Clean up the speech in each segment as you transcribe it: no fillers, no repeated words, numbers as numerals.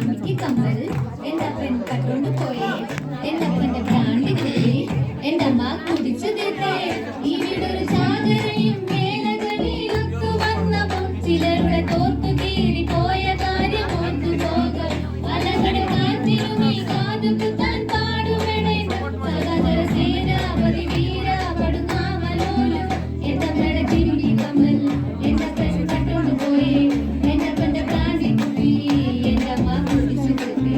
ജിമിക്ക് കമ്മൽ എൻ്റെ അപ്പൻ കട്ടോണ്ട് പോയേ, എൻ്റെ അപ്പൻ്റെ ബ്രാണ്ടി കുപ്പി എൻ്റെ അമ്മ കുടിച്ചു തീർത്തേ. ഈ വീടൊരു ചാകരയും വേലകളിലൊത്തു വന്നപ്പോൾ ചിലരുടെ തോർത്തു കീറി പോയ കാര്യം ഓർത്തു പോകാം. അലകട കാറ്റിനുമീ കാതു കുത്താൻ പാടുപെടേ സഹോദര സേനാപതി വീര പടുനാമലോലു എൻ്റെ അമ്മയുടെ ജിമിക്ക് കമ്മൽ എൻ്റെ അപ്പൻ കട്ടോണ്ട് പോയേ, എൻ്റെ അപ്പൻ്റെ ബ്രാണ്ടി കുപ്പി എൻ്റെ അമ്മ കുടിച്ചു തീർത്തേ.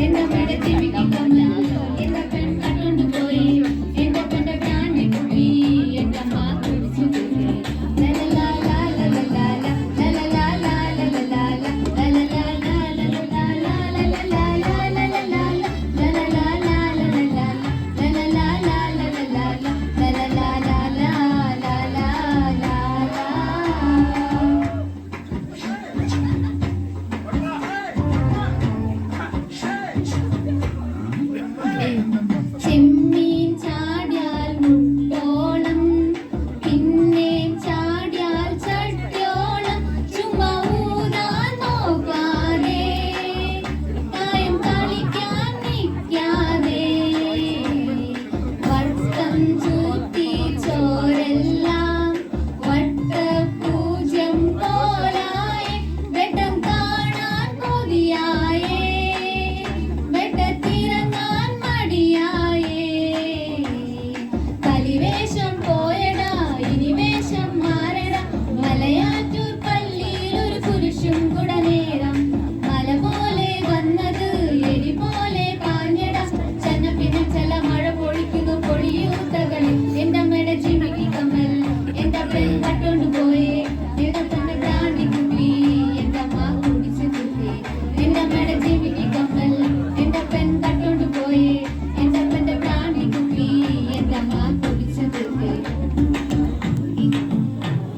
എൻ്റെ അമ്മയുടെ ജിമിക്ക് കമ്മൽ എൻ്റെ അപ്പൻ കട്ടോണ്ട് പോയേ, എൻ്റെ അപ്പൻ്റെ ബ്രാണ്ടി കുപ്പി എൻ്റെ അമ്മ കുടിച്ചു തീർത്തേ. ചെമ്മീൻ ചാടിയാൽ മുട്ടോളം, പിന്നെയും ചാടിയാൽ ചട്ടിയോളം, ചുമ്മാ ഊതാൻ നോക്കാതെ, തായം കളിക്കാൻ നിൽക്കാതെ, വർഷം ചൂറ്റി ചോരെല്ലാം വട്ടപൂജ്യം പോലായി, വെട്ടം കാണാൻ കൊതിയായേ, വെട്ടത്തിറങ്ങാൻ മടിയായേ. കലിവേഷം പോയടാ ഇനി വേഷം മാറടാ, മലയാറ്റൂർ പള്ളിയിൽ ഒരു കുരിശും കുടനേരം, മല പോലെ വന്നത് എരി പോലെ പാഞ്ഞടാ, ചെന്നപ്പിന്നെ ചില മഴ പൊഴിക്കുന്നു പൊടിയൂത്തകളിൽ. എൻ്റെ അമ്മയുടെ ജിമിക്ക് കമ്മൽ എൻ്റെ അപ്പൻ കട്ടോണ്ട് പോയേ, എൻ്റെ അപ്പൻ്റെ ബ്രാണ്ടി കുപ്പി എൻ്റെ അമ്മ കുടിച്ചു തീർത്തേ. എൻ്റെ അമ്മയുടെ ജിമിക്ക് കമ്മൽ എൻ്റെ അപ്പൻ കട്ടോണ്ട് പോയേ, എൻ്റെ അപ്പൻ്റെ ബ്രാണ്ടി കുപ്പി എൻ്റെ അമ്മ കുടിച്ചു തീർത്തേ.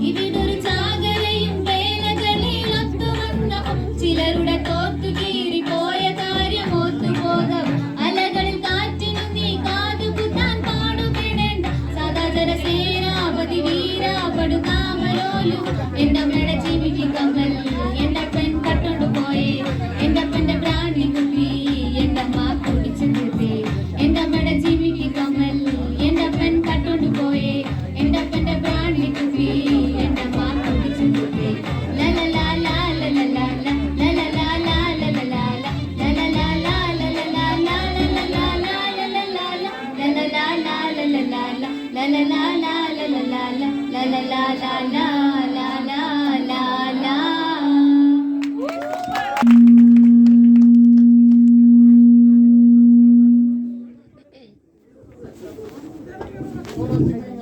ഇവിടൊരു ചാകരയും വേലകളിലൊത്തു വന്നപ്പോൾ ചിലരുടെ തോർത്തു കീറി പോയ കാര്യം ഓർത്തു പോകാം. അലകളിൽ കാറ്റിനു നീ കാതു കുത്താൻ പാടുപെടേണ്ട സദാചര സേനാപതി വീര പടുകാമലോലു എൻ്റെ അമ്മയുടെ ജിമിക്ക് കമ്മൽ എൻ്റെ അപ്പൻ കട്ടോണ്ട് പോയേ, എൻ്റെ അപ്പൻ്റെ ബ്രാണ്ടി കുപ്പി എൻ്റെ അമ്മ കുടിച്ചു തീർത്തേ. എൻ്റെ അമ്മയുടെ ജിമിക്ക് കമ്മൽ എൻ്റെ അപ്പൻ കട്ടോണ്ട് പോയേ, എൻ്റെ അപ്പൻ്റെ ബ്രാണ്ടി കുപ്പി എൻ്റെ അമ്മ കുടിച്ചു തീർത്തേ. Thank you.